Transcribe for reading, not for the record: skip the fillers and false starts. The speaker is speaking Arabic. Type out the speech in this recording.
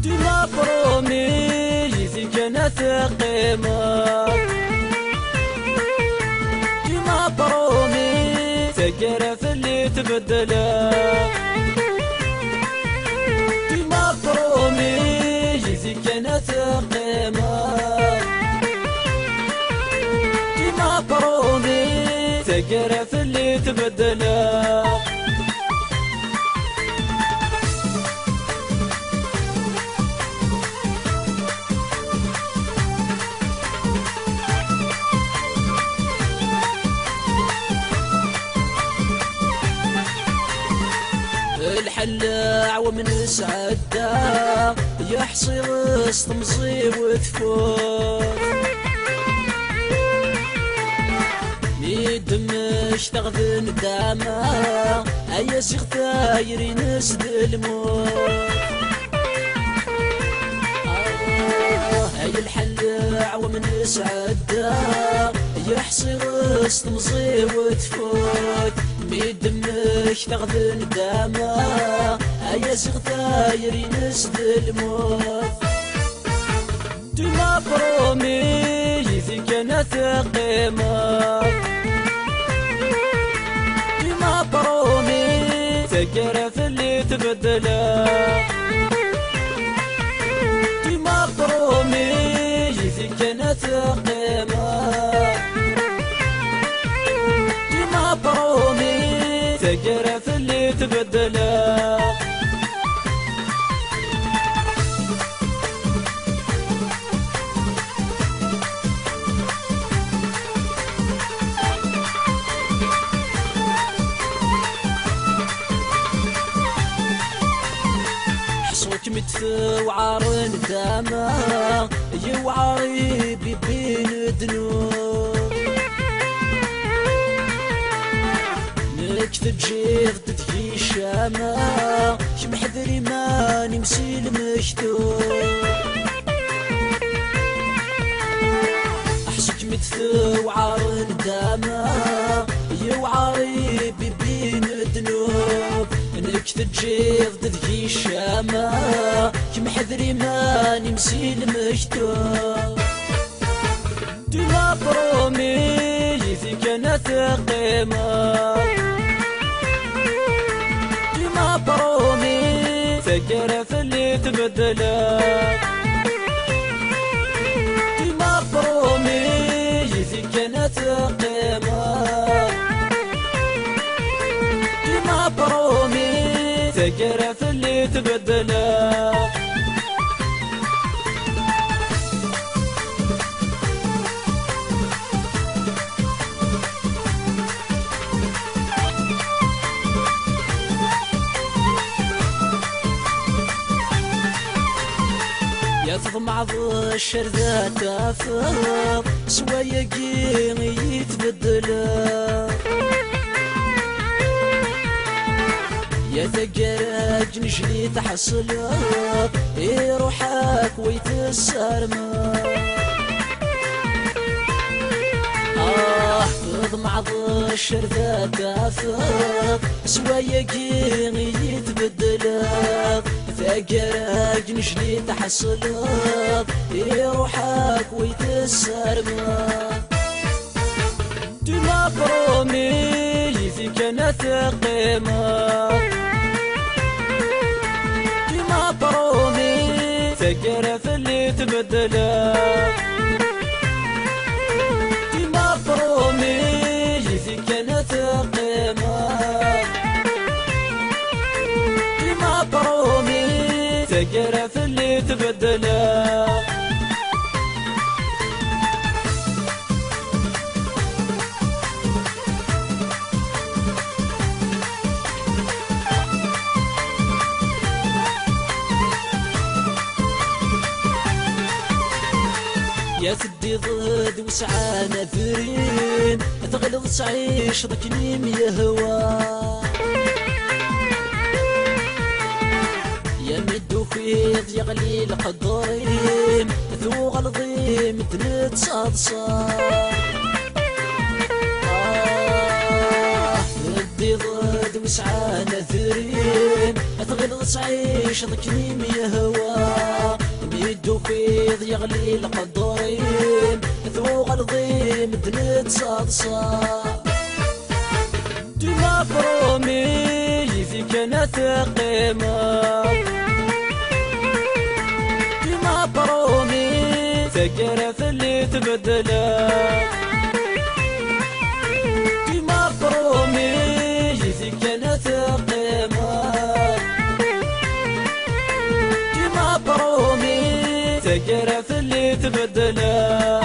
ديما برومي يزي كانت قيمة ديما برومي تقرا في اللي تبدله ديما برومي يزي كانت قيمة ديما برومي تقرا في اللي تبدله الحلاع ومن سعده يحصي وسط مصيب وتفوت ميدمش تغذن دامه ايا سيغ ثاير ينسد الموت هاي الحلاع ومن سعده يحصي وسط مصيب وتفوت ميدمش تغذن دامه ايا سيغ ثاير ينسد الموت ديما برومي يزي كانت قيمة ديما برومي تقرا في اللي تبدله ديما برومي يزي كانت قيمة ديما برومي تقرا في اللي تبدله حصوك متفى وعار ندامة يوعري بين دنوب نكتب جيغ تدفي الشامة شمحذري ما نمسي المشتوب حصوك متفى وعار ندامة يوعري بين دنوب نكتب جيغ تدفي الشامة كمحذري ما نمسي المشتوب ديما برومي يزي كانت قيمة ديما برومي تقرا في اللي تبدله ديما برومي يزي كانت قيمة ديما برومي تقرا في اللي تبدله يطمع بالشر ذات افاق سوايا قيم يتبدله يا ثقرج نجلي تحصلك يروحك ويتسرما تضمع بالشر ذات افاق سوايا قيم يتبدلك ثقرج نجلي تحصلك يروحك ويتسرما ديما برومي يزي كانت قيمة ديما برومي تقرا في اللي تبدله ديما برومي يزي كانت قيمة ديما برومي تقرا في اللي تبدله يا تدي ضد وسعى نذرين تغلظ تعيش ضكنيم يهوى يا مدو خيط يا غليل قدرين ذو غلظيم تنتصاصا تدي ضد سعى نذرين أتغلظ عيش ضكني ميهوا ميدو فيض يغلي القدرين ثوغ الضيم دنت صادصا ديما برومي في كانت قيمة ديما برومي تقرف اللي تبدلا ديما برومي في كانت قيمة ديما برومي تقرف اللي تبدلا